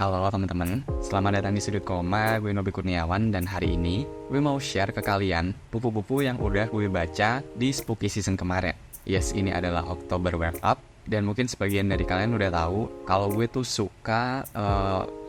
Halo teman-teman, selamat datang di Sudut Koma, gue Nobi Kurniawan dan hari ini gue mau share ke kalian buku-buku yang udah gue baca di Spooky Season kemarin. Yes, ini adalah Oktober Wrap Up dan mungkin sebagian dari kalian udah tahu kalau gue tuh suka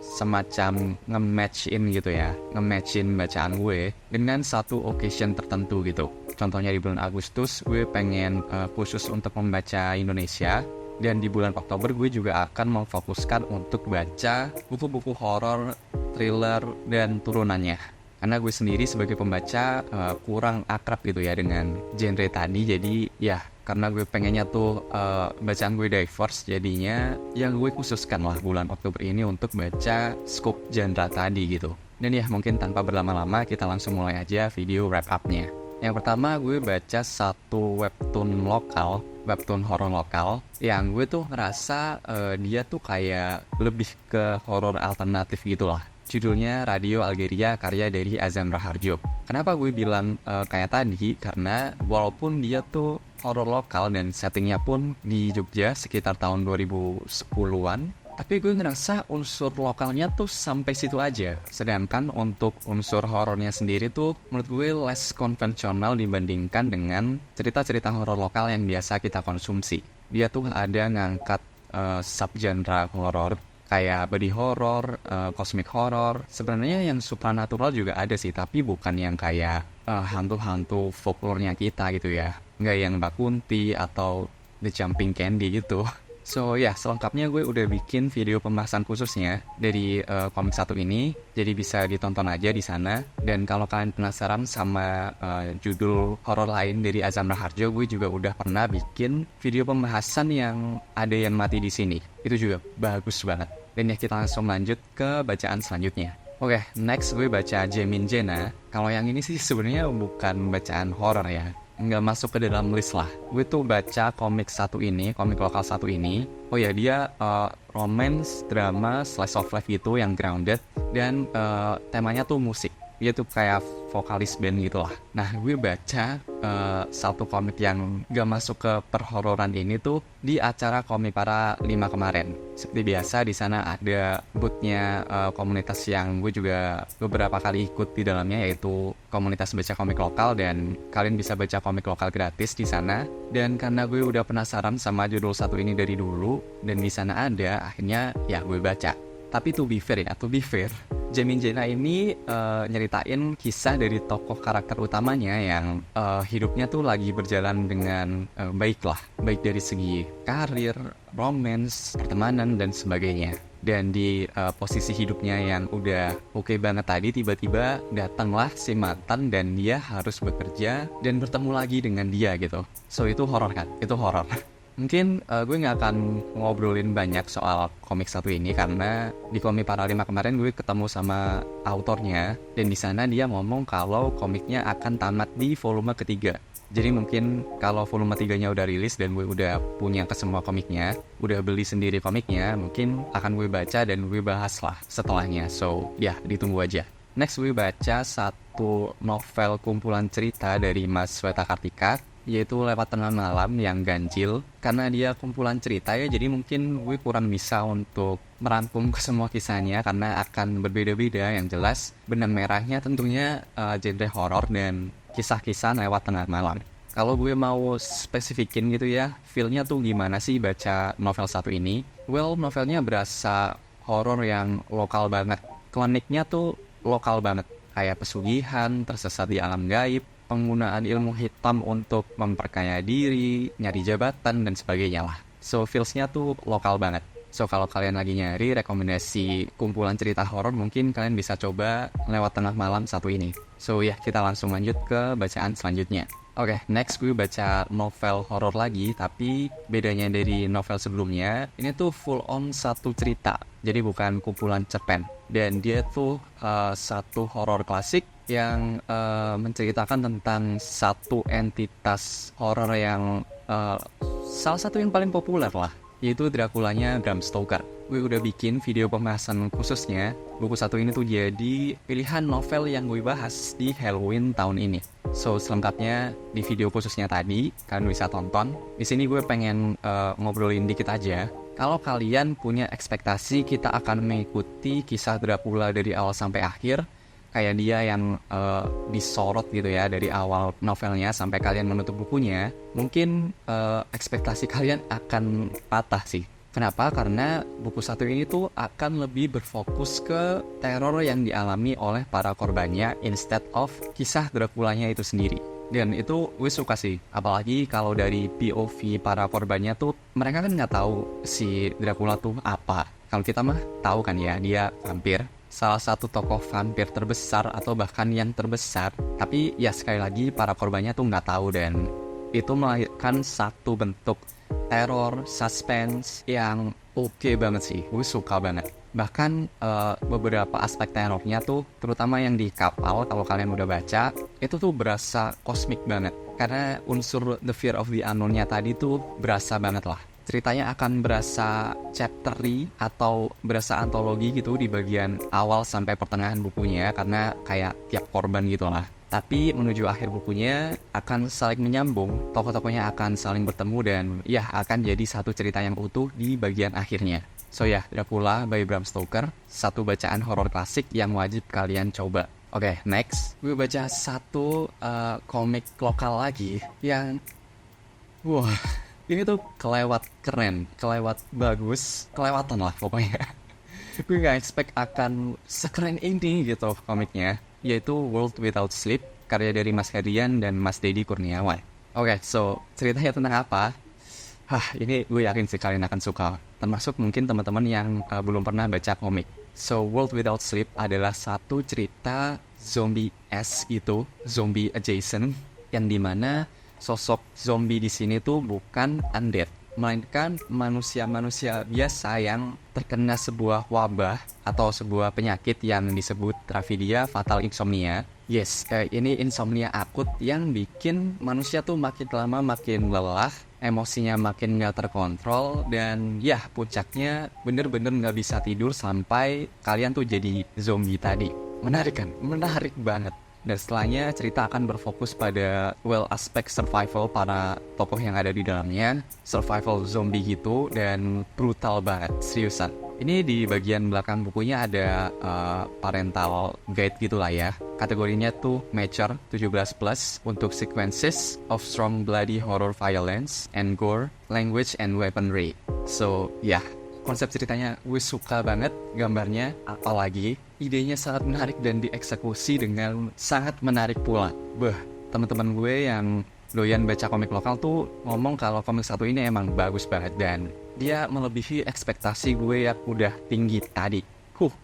semacam nge-match-in gitu ya, nge-match-in bacaan gue dengan satu occasion tertentu gitu. Contohnya di bulan Agustus gue pengen khusus untuk membaca Indonesia. Dan di bulan Oktober gue juga akan memfokuskan untuk baca buku-buku horor, thriller, dan turunannya. Karena gue sendiri sebagai pembaca kurang akrab gitu ya dengan genre tadi. Jadi ya karena gue pengennya tuh bacaan gue diverse, jadinya yang gue khususkan lah bulan Oktober ini untuk baca scope genre tadi gitu. Dan ya mungkin tanpa berlama-lama kita langsung mulai aja video wrap up-nya. Yang pertama gue baca satu webtoon horor lokal yang gue tuh ngerasa dia tuh kayak lebih ke horor alternatif gitulah. Judulnya Radio Algeria karya dari Azam Raharjo. Kenapa gue bilang kayak tadi? Karena walaupun dia tuh horor lokal dan settingnya pun di Jogja sekitar tahun 2010-an, tapi gue ngerasa unsur lokalnya tuh sampai situ aja. Sedangkan untuk unsur horornya sendiri tuh menurut gue less konvensional dibandingkan dengan cerita-cerita horor lokal yang biasa kita konsumsi. Dia tuh ada ngangkat subgenre horor kayak body horror, cosmic horror. Sebenarnya yang supernatural juga ada sih, tapi bukan yang kayak hantu-hantu folklore-nya kita gitu ya. Nggak yang Mbak Kunti atau The Jumping Candy gitu. So ya, selengkapnya gue udah bikin video pembahasan khususnya dari komik satu ini, jadi bisa ditonton aja di sana. Dan kalau kalian penasaran sama judul horor lain dari Azam Raharjo, gue juga udah pernah bikin video pembahasan yang ada yang mati di sini. Itu juga bagus banget. Dan ya kita langsung lanjut ke bacaan selanjutnya. Oke, next gue baca Jamin Jena. Kalau yang ini sih sebenarnya bukan bacaan horor ya. Nggak masuk ke dalam list lah. Gue tuh baca komik lokal satu ini. Oh ya, dia romance, drama, slice of life gitu yang grounded. Dan temanya tuh musik. Dia tuh kayak vokalis band gitu lah. Nah, gue baca satu komik yang gak masuk ke perhororan ini tuh di acara Komik Para 5 kemarin. Seperti biasa di sana ada bootnya komunitas yang gue juga beberapa kali ikut di dalamnya, yaitu komunitas baca komik lokal, dan kalian bisa baca komik lokal gratis di sana. Dan karena gue udah penasaran sama judul satu ini dari dulu dan di sana ada, akhirnya ya gue baca. Tapi to be fair, Jamin Jena ini nyeritain kisah dari tokoh karakter utamanya yang hidupnya tuh lagi berjalan dengan baik dari segi karir, romance, pertemanan, dan sebagainya. Dan di posisi hidupnya yang udah oke banget tadi, tiba-tiba datanglah si mantan dan dia harus bekerja dan bertemu lagi dengan dia gitu. So itu horor kan? Itu horor. Mungkin gue gak akan ngobrolin banyak soal komik satu ini karena di Komik Para 5 kemarin gue ketemu sama autornya, dan di sana dia ngomong kalau komiknya akan tamat di volume ketiga. Jadi mungkin kalau volume 3-nya udah rilis dan gue udah punya ke semua komiknya, udah beli sendiri komiknya, mungkin akan gue baca dan gue bahas lah setelahnya. So ya, ditunggu aja. Next gue baca satu novel kumpulan cerita dari Mas Sweta Kartika, yaitu Lewat Tengah Malam yang ganjil. Karena dia kumpulan cerita ya, jadi mungkin gue kurang bisa untuk merangkum ke semua kisahnya karena akan berbeda-beda. Yang jelas benang merahnya tentunya genre horor dan kisah-kisah lewat tengah malam. Kalau gue mau spesifikin gitu ya, feel-nya tuh gimana sih baca novel satu ini? Well, novelnya berasa horor yang lokal banget. Kliniknya tuh lokal banget, kayak pesugihan, tersesat di alam gaib, penggunaan ilmu hitam untuk memperkaya diri, nyari jabatan, dan sebagainya lah. So, feels-nya tuh lokal banget. So, kalau kalian lagi nyari rekomendasi kumpulan cerita horor, mungkin kalian bisa coba Lewat Tengah Malam satu ini. So, ya, kita langsung lanjut ke bacaan selanjutnya. Oke, next gue baca novel horor lagi, tapi bedanya dari novel sebelumnya, ini tuh full on satu cerita. Jadi bukan kumpulan cerpen. Dan dia tuh satu horor klasik yang menceritakan tentang satu entitas horor yang salah satu yang paling populer lah, yaitu Draculanya Bram Stoker. Gue udah bikin video pembahasan khususnya. Buku satu ini tuh jadi pilihan novel yang gue bahas di Halloween tahun ini. So, selengkapnya di video khususnya tadi kalian bisa tonton. Di sini gue pengen ngobrolin dikit aja Kalau kalian punya ekspektasi kita akan mengikuti kisah Dracula dari awal sampai akhir, kayak dia yang disorot gitu ya dari awal novelnya sampai kalian menutup bukunya, mungkin ekspektasi kalian akan patah sih. Kenapa? Karena buku satu ini tuh akan lebih berfokus ke teror yang dialami oleh para korbannya instead of kisah Draculanya itu sendiri. Dan itu gue suka sih, apalagi kalau dari POV para korbannya tuh mereka kan nggak tahu si Dracula tuh apa. Kalau kita mah tahu kan ya, dia vampir, salah satu tokoh vampir terbesar atau bahkan yang terbesar. Tapi ya sekali lagi para korbannya tuh nggak tahu, dan itu melahirkan satu bentuk teror, suspense yang oke banget sih. Gue suka banget. Bahkan beberapa aspek terornya tuh, terutama yang di kapal, kalau kalian udah baca, itu tuh berasa kosmik banget. Karena unsur the fear of the unknown-nya tadi tuh berasa banget lah. Ceritanya akan berasa chaptery atau berasa antologi gitu di bagian awal sampai pertengahan bukunya, karena kayak tiap korban gitu lah. Tapi menuju akhir bukunya akan saling menyambung, tokoh-tokohnya akan saling bertemu dan ya akan jadi satu cerita yang utuh di bagian akhirnya. So ya, Dracula by Bram Stoker, satu bacaan horor klasik yang wajib kalian coba. Oke, next, gue baca satu komik lokal lagi yang wah, ini tuh kelewat keren, kelewat bagus, kelewatan lah pokoknya. Gue gak expect akan sekeren ini gitu komiknya, yaitu World Without Sleep, karya dari Mas Herian dan Mas Deddy Kurniawan. Oke, so ceritanya tentang apa? Ini gue yakin sih kalian akan suka, termasuk mungkin teman-teman yang belum pernah baca komik. So, World Without Sleep adalah satu cerita zombie-esque gitu, zombie adjacent, yang dimana sosok zombie di sini tuh bukan undead, melainkan manusia-manusia biasa yang terkena sebuah wabah atau sebuah penyakit yang disebut Raphidia Fatal Insomnia. Yes, ini insomnia akut yang bikin manusia tuh makin lama makin lelah, emosinya makin gak terkontrol, dan ya puncaknya bener-bener gak bisa tidur sampai kalian tuh jadi zombie tadi. Menarik kan? Menarik banget. Dan setelahnya cerita akan berfokus pada aspek survival para tokoh yang ada di dalamnya, survival zombie gitu, dan brutal banget, seriusan. Ini di bagian belakang bukunya ada parental guide gitu lah ya. Kategorinya tuh mature 17+ untuk sequences of strong bloody horror violence and gore, language and weaponry. So ya, konsep ceritanya gue suka banget, gambarnya apalagi idenya sangat menarik dan dieksekusi dengan sangat menarik pula. Teman-teman gue yang doyan baca komik lokal tuh ngomong kalau komik satu ini emang bagus banget dan dia melebihi ekspektasi gue yang udah tinggi tadi.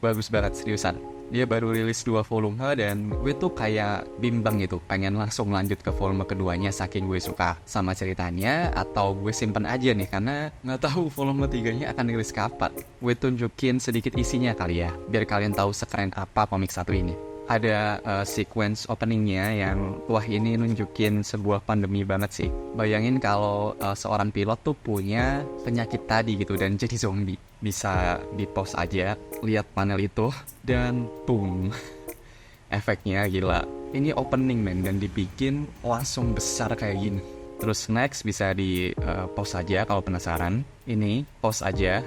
Bagus banget seriusan. Dia baru rilis 2 volume dan gue tuh kayak bimbang gitu, pengen langsung lanjut ke volume keduanya saking gue suka sama ceritanya, atau gue simpen aja nih karena nggak tahu volume 3-nya akan rilis kapan. Gue tunjukin sedikit isinya kali ya, biar kalian tahu sekeren apa komik satu ini. Ada sequence openingnya yang ini nunjukin sebuah pandemi banget sih. Bayangin kalau seorang pilot tuh punya penyakit tadi gitu dan jadi zombie. Bisa di pause aja, lihat panel itu, dan boom, efeknya gila. Ini opening men, dan dibikin langsung besar kayak gini. Terus next bisa di pause aja kalau penasaran. Ini pause aja.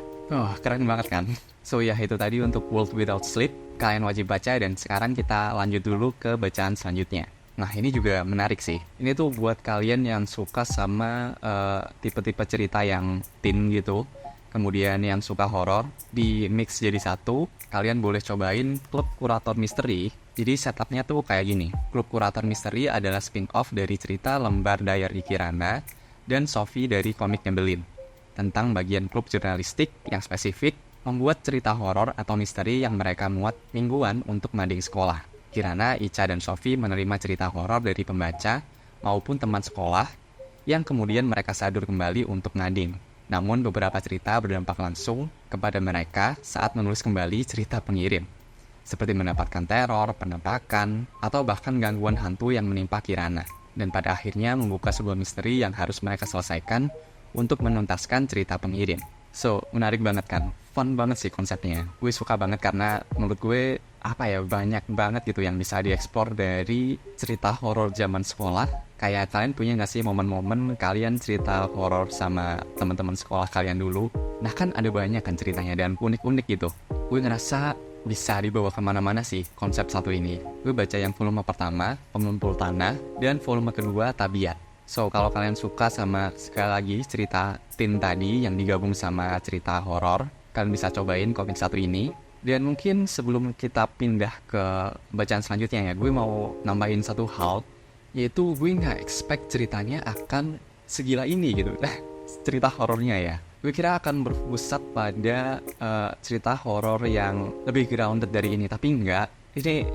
Keren banget kan? So ya, itu tadi untuk World Without Sleep. Kalian wajib baca, dan sekarang kita lanjut dulu ke bacaan selanjutnya. Nah, ini juga menarik sih. Ini tuh buat kalian yang suka sama tipe-tipe cerita yang teen gitu, kemudian yang suka horor, di mix jadi satu. Kalian boleh cobain Klub Kurator Misteri. Jadi setupnya tuh kayak gini. Klub Kurator Misteri adalah spin-off dari cerita lembar Diary Kirana dan Sophie dari komik Nyebelin, tentang bagian klub jurnalistik yang spesifik membuat cerita horor atau misteri yang mereka muat mingguan untuk mading sekolah. Kirana, Ica, dan Sophie menerima cerita horor dari pembaca maupun teman sekolah yang kemudian mereka sadur kembali untuk ngading. Namun beberapa cerita berdampak langsung kepada mereka saat menulis kembali cerita pengirim, seperti mendapatkan teror, penampakan, atau bahkan gangguan hantu yang menimpa Kirana, dan pada akhirnya membuka sebuah misteri yang harus mereka selesaikan untuk menuntaskan cerita pengirim. So, menarik banget kan? Fun banget sih konsepnya. Gue suka banget karena menurut gue banyak banget gitu yang bisa dieksplor dari cerita horor zaman sekolah. Kayak kalian punya nggak sih momen-momen kalian cerita horor sama teman-teman sekolah kalian dulu? Nah kan ada banyak kan ceritanya dan unik-unik gitu. Gue ngerasa bisa dibawa kemana-mana sih konsep satu ini. Gue baca yang volume pertama, Pengumpul Tanah, dan volume kedua, Tabiat. So, kalau kalian suka sama sekali lagi cerita teen tadi yang digabung sama cerita horor, kalian bisa cobain komik satu ini. Dan mungkin sebelum kita pindah ke bacaan selanjutnya ya, gue mau nambahin satu hal, yaitu gue nggak expect ceritanya akan segila ini gitu. Cerita horornya ya. Gue kira akan berpusat pada cerita horor yang lebih grounded dari ini, tapi enggak. Ini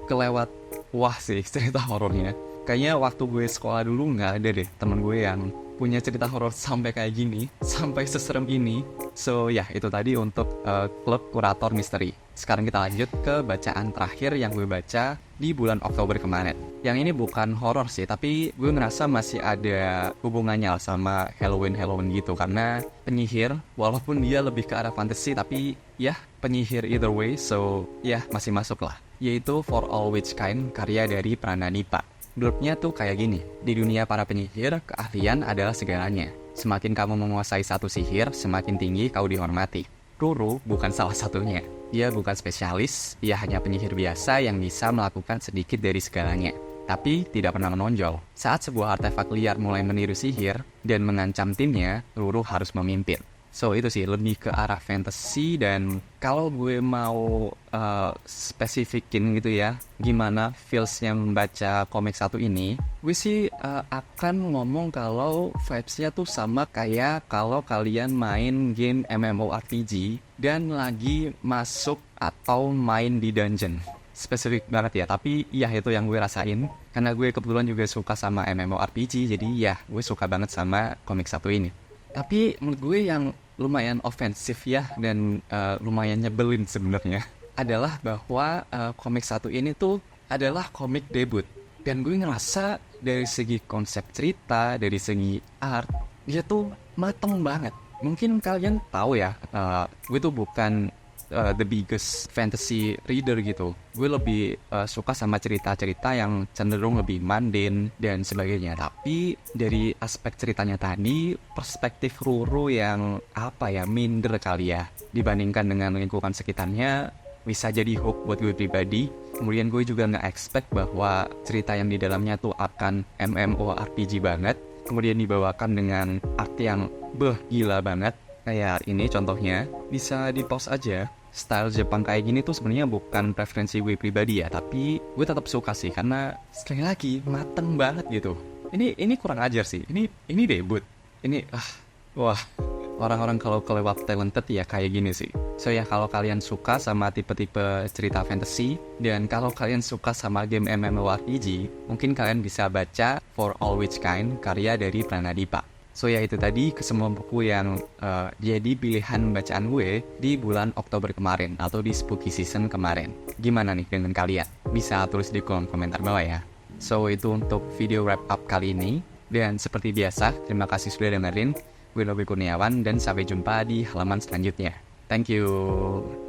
kelewat wah sih cerita horornya. Kayaknya waktu gue sekolah dulu nggak ada deh temen gue yang punya cerita horor sampai kayak gini, sampai seserem ini. So ya itu tadi untuk klub kurator misteri. Sekarang kita lanjut ke bacaan terakhir yang gue baca di bulan Oktober kemarin. Yang ini bukan horor sih, tapi gue ngerasa masih ada hubungannya sama Halloween gitu. Karena penyihir, walaupun dia lebih ke arah fantasy, tapi ya penyihir either way, so ya masih masuk lah. Yaitu For All Which Kind, karya dari Pranadipa. Blurb-nya tuh kayak gini, di dunia para penyihir, keahlian adalah segalanya. Semakin kamu menguasai satu sihir, semakin tinggi kau dihormati. Ruru bukan salah satunya. Dia bukan spesialis, ia hanya penyihir biasa yang bisa melakukan sedikit dari segalanya. Tapi tidak pernah menonjol. Saat sebuah artefak liar mulai meniru sihir dan mengancam timnya, Ruru harus memimpin. So itu sih lebih ke arah fantasy, dan kalau gue mau spesifikin gitu ya gimana feelsnya membaca komik satu ini, gue sih akan ngomong kalau vibesnya tuh sama kayak kalau kalian main game MMORPG dan lagi masuk atau main di dungeon. Spesifik banget ya, tapi ya itu yang gue rasain karena gue kebetulan juga suka sama MMORPG, jadi ya gue suka banget sama komik satu ini. Tapi menurut gue yang lumayan ofensif ya dan lumayan nyebelin sebenarnya adalah bahwa komik satu ini tuh adalah komik debut. Dan gue ngerasa dari segi konsep cerita, dari segi art, dia tuh mateng banget. Mungkin kalian tahu ya, gue tuh bukan the biggest fantasy reader gitu. Gue lebih suka sama cerita-cerita yang cenderung lebih mundane dan sebagainya. Tapi dari aspek ceritanya tadi, perspektif Ruru yang minder kali ya dibandingkan dengan lingkungan sekitarnya, bisa jadi hook buat gue pribadi. Kemudian gue juga nggak expect bahwa cerita yang di dalamnya tuh akan MMORPG banget. Kemudian dibawakan dengan art yang gila banget. Kayak ini contohnya, bisa di pause aja. Style Jepang kayak gini tuh sebenarnya bukan preferensi gue pribadi ya, tapi gue tetap suka sih karena sekali lagi mateng banget gitu. Ini kurang ajar sih. Ini debut. Wah. Orang-orang kalau kelewat talented ya kayak gini sih. So ya kalau kalian suka sama tipe-tipe cerita fantasy dan kalau kalian suka sama game MMORPG, mungkin kalian bisa baca For All Which Kind, karya dari Pranadipa. So ya itu tadi kesemua buku yang jadi pilihan bacaan gue di bulan Oktober kemarin atau di spooky season kemarin. Gimana nih dengan kalian? Bisa tulis di kolom komentar bawah ya. So itu untuk video wrap up kali ini. Dan seperti biasa, terima kasih sudah dengerin. Gue Nobby Kurniawan dan sampai jumpa di halaman selanjutnya. Thank you.